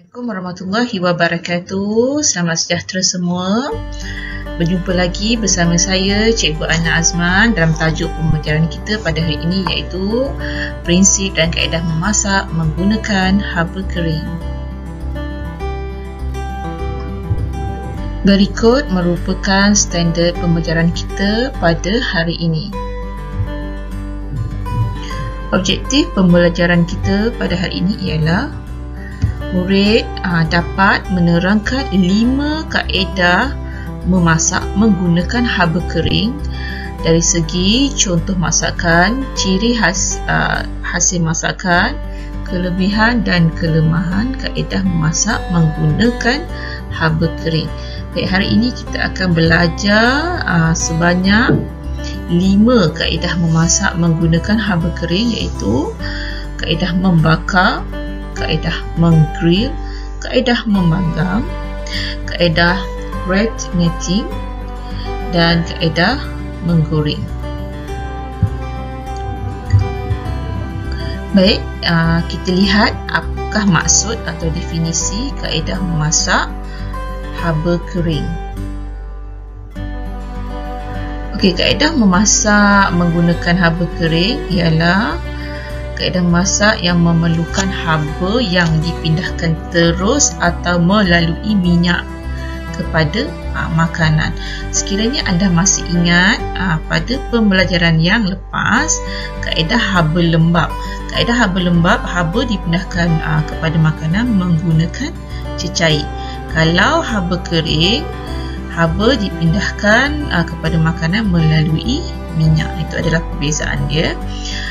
Assalamualaikum warahmatullahi wabarakatuh. Selamat sejahtera semua. Berjumpa lagi bersama saya Cikgu Ana Azman dalam tajuk pembelajaran kita pada hari ini, iaitu prinsip dan kaedah memasak menggunakan haba kering. Berikut merupakan standard pembelajaran kita pada hari ini. Objektif pembelajaran kita pada hari ini ialah murid dapat menerangkan 5 kaedah memasak menggunakan haba kering dari segi contoh masakan, ciri khas hasil masakan, kelebihan dan kelemahan kaedah memasak menggunakan haba kering. Baik, hari ini kita akan belajar sebanyak 5 kaedah memasak menggunakan haba kering, iaitu kaedah membakar, kaedah menggrill, kaedah memanggang, kaedah gratinating dan kaedah menggoreng. Baik, kita lihat apakah maksud atau definisi kaedah memasak haba kering. Okey, kaedah memasak menggunakan haba kering ialah kaedah memasak yang memerlukan haba yang dipindahkan terus atau melalui minyak kepada makanan. Sekiranya anda masih ingat pada pembelajaran yang lepas, kaedah haba lembap. Kaedah haba lembap, haba dipindahkan kepada makanan menggunakan cecair. Kalau haba kering, haba dipindahkan kepada makanan melalui minyak. Itu adalah perbezaan dia.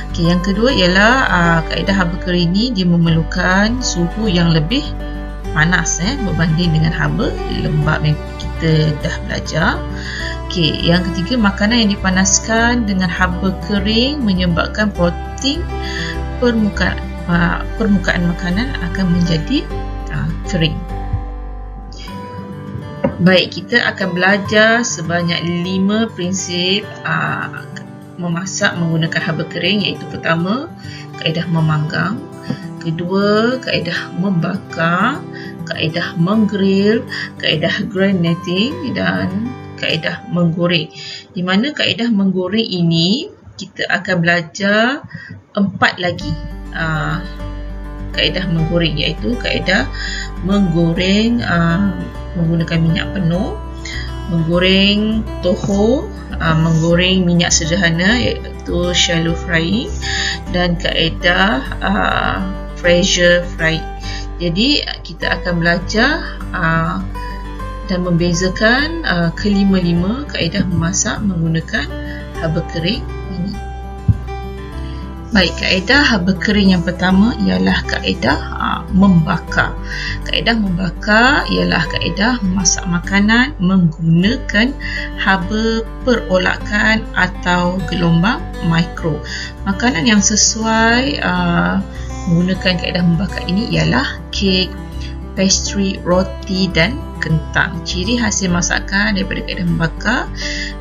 Okay, yang kedua ialah kaedah haba kering ini dia memerlukan suhu yang lebih panas berbanding dengan haba lembap yang kita dah belajar. Okay, yang ketiga, makanan yang dipanaskan dengan haba kering menyebabkan protein permukaan makanan akan menjadi kering. Baik, kita akan belajar sebanyak 5 prinsip memasak menggunakan haba kering, iaitu pertama, kaedah memanggang, kedua, kaedah membakar, kaedah menggrill, kaedah gratinating dan kaedah menggoreng. Di mana kaedah menggoreng ini kita akan belajar 4 lagi kaedah menggoreng, iaitu kaedah menggoreng menggunakan minyak penuh, menggoreng toho, menggoreng minyak sederhana iaitu shallow frying, dan kaedah pressure frying. Jadi kita akan belajar dan membezakan kelima-lima kaedah memasak menggunakan haba kering ini. Baik, kaedah haba kering yang pertama ialah kaedah membakar. Kaedah membakar ialah kaedah memasak makanan menggunakan haba perolakan atau gelombang mikro. Makanan yang sesuai menggunakan kaedah membakar ini ialah kek, pastry, roti dan kentang. Ciri hasil masakan daripada kaedah membakar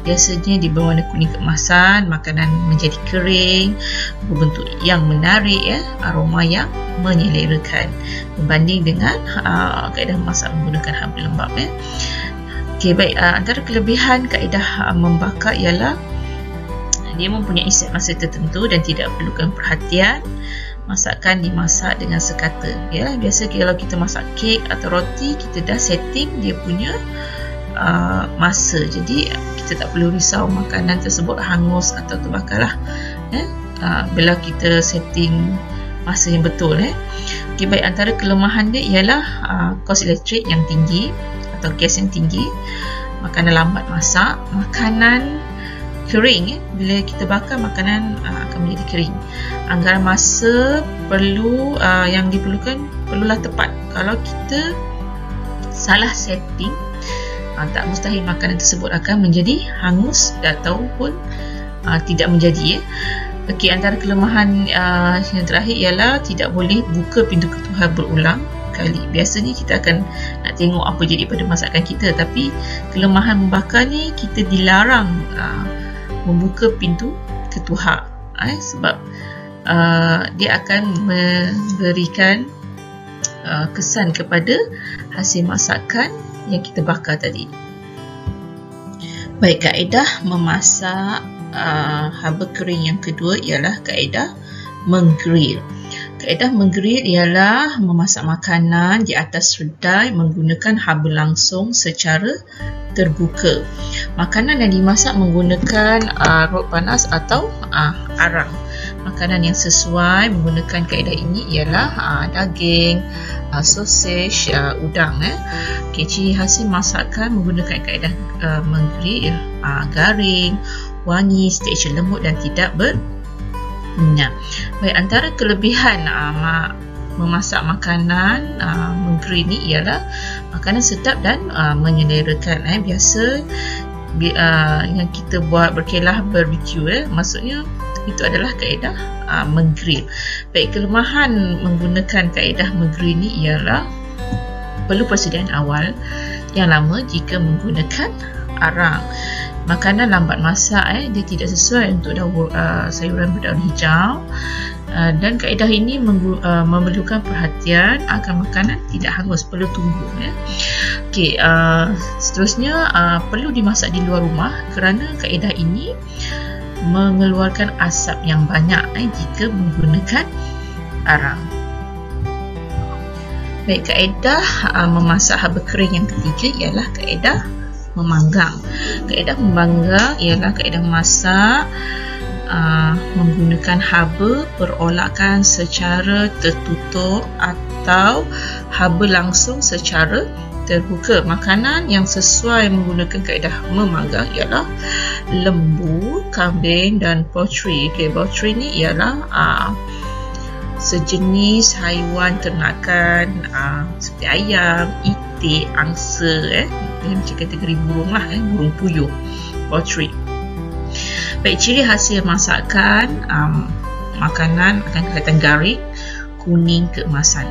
biasanya berwarna kuning keemasan, makanan menjadi kering, berbentuk yang menarik, aroma yang menyelerakan berbanding dengan kaedah memasak menggunakan haba lembap. Okey, baik, antara kelebihan kaedah membakar ialah dia mempunyai set masa tertentu dan tidak perlukan perhatian. Masakan dimasak dengan sekata. Biasa kalau kita masak kek atau roti, kita dah setting dia punya masa. Jadi kita tak perlu risau makanan tersebut hangus atau terbakar bila kita setting masa yang betul. Okay, baik, antara kelemahan dia ialah kos elektrik yang tinggi atau gas yang tinggi, makanan lambat masak, makanan kering. Bila kita bakar, makanan akan menjadi kering. Anggaran masa yang diperlukan perlulah tepat. Kalau kita salah setting, tak mustahil makanan tersebut akan menjadi hangus ataupun tidak menjadi. Okey, antara kelemahan yang terakhir ialah tidak boleh buka pintu ketuhar berulang kali. Biasanya kita akan nak tengok apa jadi pada masakan kita, tapi kelemahan membakar ni kita dilarang membuka pintu ketuhar sebab dia akan memberikan kesan kepada hasil masakan yang kita bakar tadi. Baik, kaedah memasak haba kering yang kedua ialah kaedah menggrill. Kaedah menggrill ialah memasak makanan di atas redai menggunakan haba langsung secara terbuka. Makanan yang dimasak menggunakan rot panas atau arang. Makanan yang sesuai menggunakan kaedah ini ialah daging, sausage, udang. Ciri hasil masakan menggunakan kaedah menggrill garing, wangi, tekstur lembut dan tidak berminyak. Baik, antara kelebihan memasak makanan menggrill ni ialah makanan sedap dan menyelerakan. Biasa yang kita buat berkelah barbecue, maksudnya itu adalah kaedah menggrill. Baik, kelemahan menggunakan kaedah menggrill ni ialah perlu persediaan awal yang lama jika menggunakan arang. Makanan lambat masak, dia tidak sesuai untuk sayuran berdaun hijau, dan kaedah ini memerlukan perhatian agar makanan tidak hangus, perlu tunggu. Okey, seterusnya perlu dimasak di luar rumah kerana kaedah ini mengeluarkan asap yang banyak jika menggunakan arang. Baik, kaedah memasak haba kering yang ketiga ialah kaedah memanggang. Kaedah memanggang ialah kaedah memasak menggunakan haba perolakan secara tertutup atau haba langsung secara terbuka. Makanan yang sesuai menggunakan kaedah memanggang ialah lembu, kambing dan poultry. Poultry ni ialah sejenis haiwan ternakan seperti ayam, itik, angsa, macam kategori burung lah, burung puyuh, poultry. Baik, ciri hasil masakan makanan akan kelihatan garing, kuning, keemasan.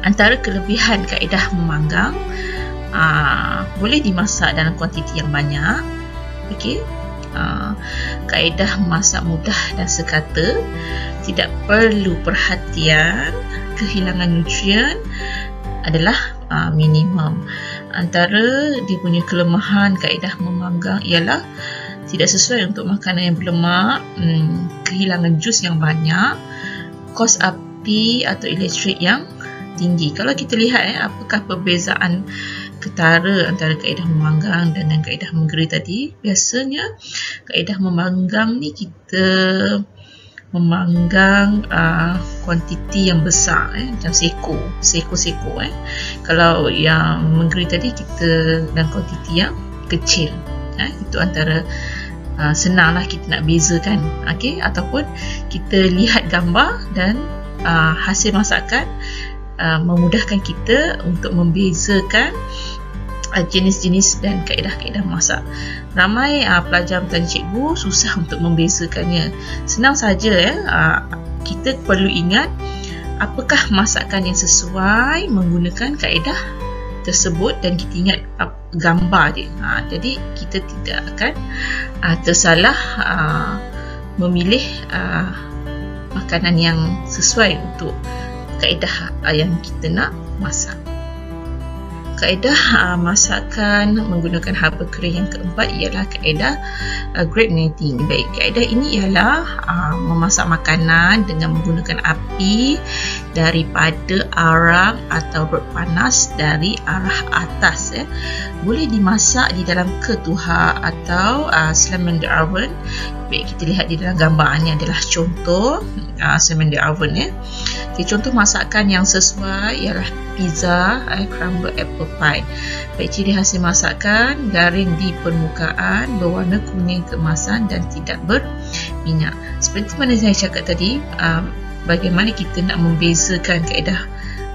Antara kelebihan kaedah memanggang, boleh dimasak dalam kuantiti yang banyak. Okey, kaedah memasak mudah dan sekata, tidak perlu perhatian, kehilangan nutrien adalah minimum. Antara dia punya kelemahan kaedah memanggang ialah tidak sesuai untuk makanan yang berlemak, kehilangan jus yang banyak, kos api atau elektrik yang tinggi. Kalau kita lihat apakah perbezaan ketara antara kaedah memanggang dengan kaedah menggrill tadi, biasanya kaedah memanggang ni kita memanggang kuantiti yang besar, macam seko. Kalau yang menggrill tadi kita dalam kuantiti yang kecil. Itu antara senanglah kita nak bezakan. Okey, ataupun kita lihat gambar dan hasil masakan memudahkan kita untuk membezakan jenis-jenis dan kaedah-kaedah masak. Ramai pelajar bertanya cikgu, susah untuk membezakannya. Senang saja kita perlu ingat apakah masakan yang sesuai menggunakan kaedah tersebut dan kita ingat gambar dia. Jadi kita tidak akan tersalah memilih makanan yang sesuai untuk kaedah yang kita nak masak. Kaedah masakan menggunakan haba kering yang keempat ialah kaedah gratinating. Baik, kaedah ini ialah memasak makanan dengan menggunakan api daripada arang atau rot panas dari arah atas. Boleh dimasak di dalam ketuhar atau salamander oven. Baik, kita lihat di dalam gambar ini adalah contoh salamander oven. Contoh masakan yang sesuai ialah pizza, crumble apple pie. Baik, ciri hasil masakan garing di permukaan, berwarna kuning keemasan dan tidak berminyak. Seperti mana saya cakap tadi, bagaimana kita nak membezakan kaedah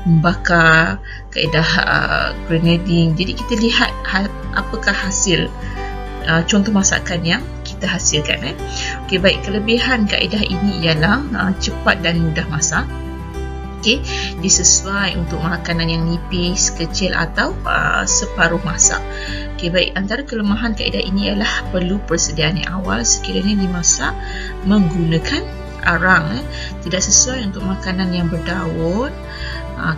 membakar, kaedah grenading. Jadi kita lihat apakah hasil contoh masakan yang kita hasilkan. Okey, baik, kelebihan kaedah ini ialah cepat dan mudah masak. Okey, disesuai untuk makanan yang nipis, kecil atau separuh masak. Okey, baik, antara kelemahan kaedah ini ialah perlu persediaan yang awal sekiranya dimasak menggunakan arang. Tidak sesuai untuk makanan yang berdaun,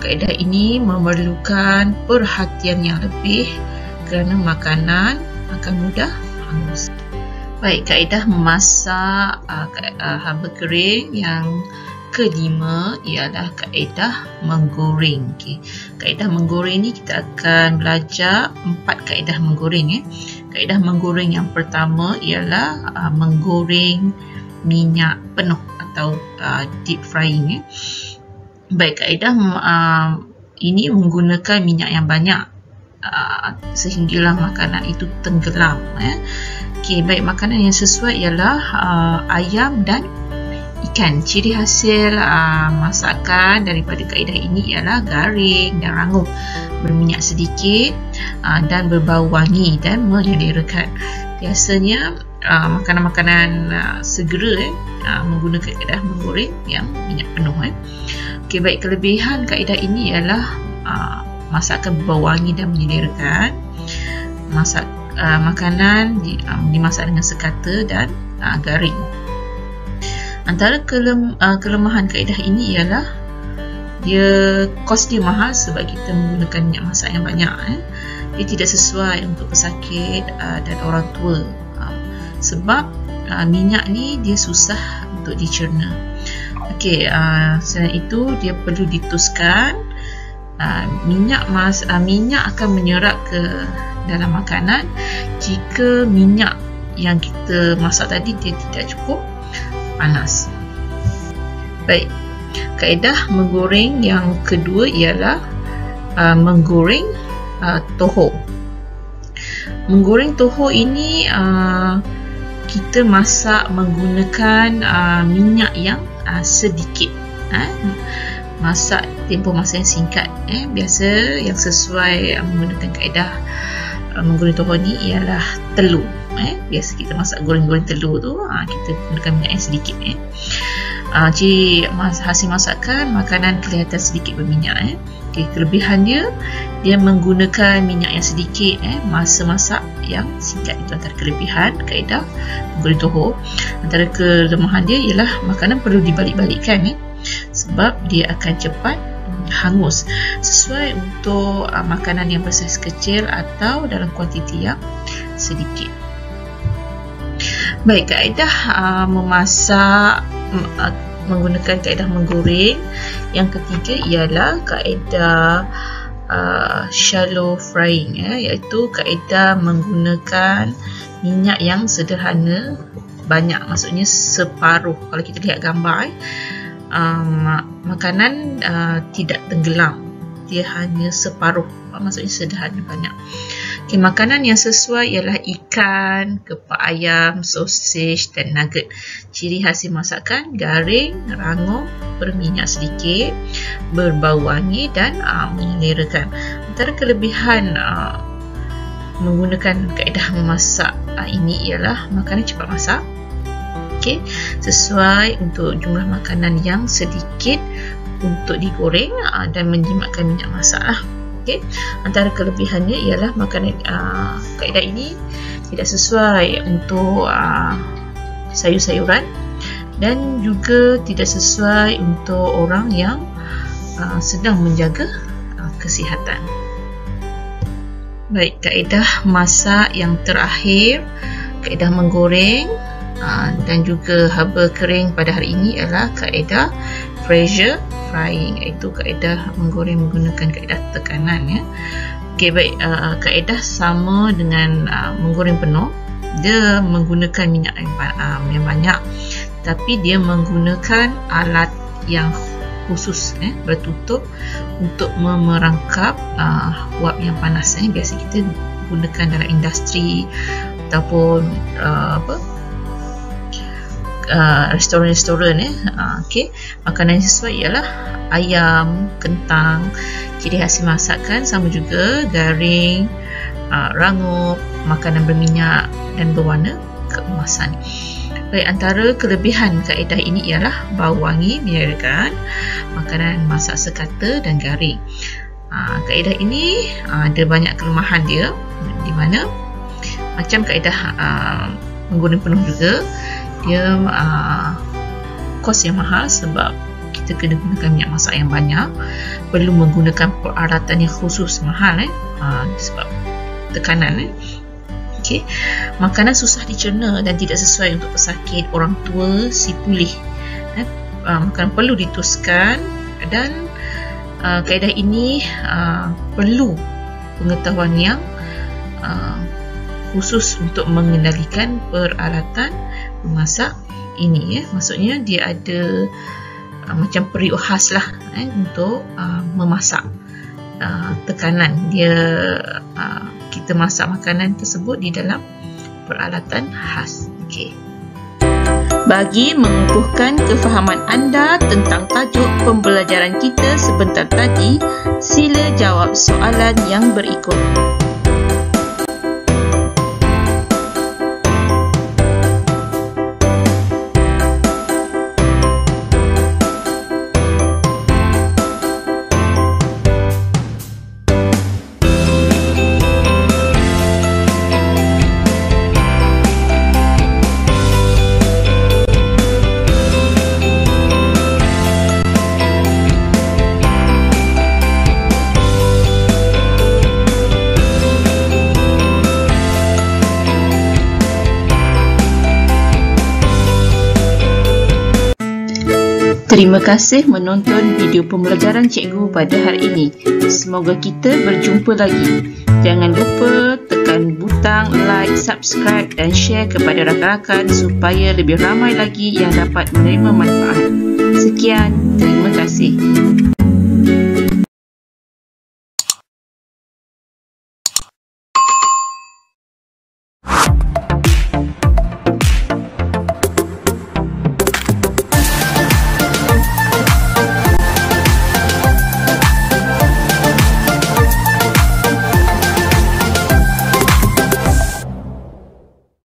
kaedah ini memerlukan perhatian yang lebih kerana makanan akan mudah hangus. Baik, kaedah memasak haba kering yang kelima ialah kaedah menggoreng. Kaedah menggoreng ni kita akan belajar 4 kaedah menggoreng. Kaedah menggoreng yang pertama ialah menggoreng minyak penuh atau deep frying. Baik, kaedah ini menggunakan minyak yang banyak sehinggalah makanan itu tenggelam. Baik, makanan yang sesuai ialah ayam dan ikan. Ciri hasil masakan daripada kaedah ini ialah garing dan rangup, berminyak sedikit dan berbau wangi dan menyelerakan. Biasanya makanan-makanan segera menggunakan kaedah menggoreng yang minyak penuh. Baik, kelebihan kaedah ini ialah masakan berbau wangi dan menyelerakan. Makanan dimasak dengan sekata dan garing. Antara kelemahan kaedah ini ialah kos dia mahal sebab kita menggunakan minyak masak yang banyak. Dia tidak sesuai untuk pesakit dan orang tua sebab minyak ni dia susah untuk dicerna. Selain itu dia perlu dituskan. Minyak akan menyerap ke dalam makanan jika minyak yang kita masak tadi dia tidak cukup panas. Baik, kaedah menggoreng yang kedua ialah menggoreng toho. Menggoreng toho ini kita masak menggunakan minyak yang sedikit. Masak tempoh masa yang singkat. Biasa yang sesuai menggunakan kaedah menggoreng toho ni ialah telur. Biasa kita masak goreng-goreng telur tu kita gunakan minyak yang sedikit. Ciri hasil masakan makanan kelihatan sedikit berminyak. Kelebihan dia menggunakan minyak yang sedikit, masa masak yang singkat. Itu antara kelebihan kaedah menggoreng toho. Antara kelemahan dia ialah makanan perlu dibalik-balikkan sebab dia akan cepat hangus, sesuai untuk makanan yang bersaiz kecil atau dalam kuantiti yang sedikit. Baik, kaedah memasak menggunakan kaedah menggoreng yang ketiga ialah kaedah shallow frying, iaitu kaedah menggunakan minyak yang sederhana banyak, maksudnya separuh. Kalau kita lihat gambar makanan tidak tenggelam, dia hanya separuh, maksudnya sederhana banyak. Makanan yang sesuai ialah ikan, kepak ayam, sosis dan nugget. Ciri hasil masakan garing, rangup, berminyak sedikit, berbau wangi dan menyelerakan. Antara kelebihan menggunakan kaedah memasak ini ialah makanan cepat masak. Sesuai untuk jumlah makanan yang sedikit untuk digoreng dan menjimatkan minyak masak. Antara kelebihannya ialah makanan kaedah ini tidak sesuai untuk sayur-sayuran dan juga tidak sesuai untuk orang yang sedang menjaga kesihatan. Baik, kaedah masak yang terakhir, kaedah menggoreng dan juga haba kering pada hari ini ialah kaedah pressure frying, iaitu kaedah menggoreng menggunakan kaedah tekanan. Baik, kaedah sama dengan menggoreng penuh. Dia menggunakan minyak yang banyak, tapi dia menggunakan alat yang khusus bertutup untuk memerangkap wap yang panas. Biasa kita gunakan dalam industri ataupun restoran-restoran. Makanan yang sesuai ialah ayam, kentang. Ciri hasil masakan sama juga garing, rangup, makanan berminyak dan berwarna keemasan. Baik, antara kelebihan kaedah ini ialah bau wangi, menyelerakan, makanan masak sekata dan garing. Kaedah ini ada banyak kelemahan dia, di mana macam kaedah menggoreng penuh juga, dia kos yang mahal sebab kita kita kena gunakan minyak masak yang banyak, perlu menggunakan peralatan yang khusus, mahal sebab tekanan. Okey, makanan susah dicerna dan tidak sesuai untuk pesakit, orang tua, si pulih. Makanan perlu diteruskan, dan kaedah ini perlu pengetahuan yang khusus untuk mengendalikan peralatan memasak ini. Maksudnya dia ada macam periuk khas lah untuk memasak. Tekanan dia, kita masak makanan tersebut di dalam peralatan khas. Okey. Bagi mengukuhkan kefahaman anda tentang tajuk pembelajaran kita sebentar tadi, sila jawab soalan yang berikut. Terima kasih menonton video pembelajaran cikgu pada hari ini. Semoga kita berjumpa lagi. Jangan lupa tekan butang like, subscribe dan share kepada rakan-rakan supaya lebih ramai lagi yang dapat menerima manfaat. Sekian, terima kasih.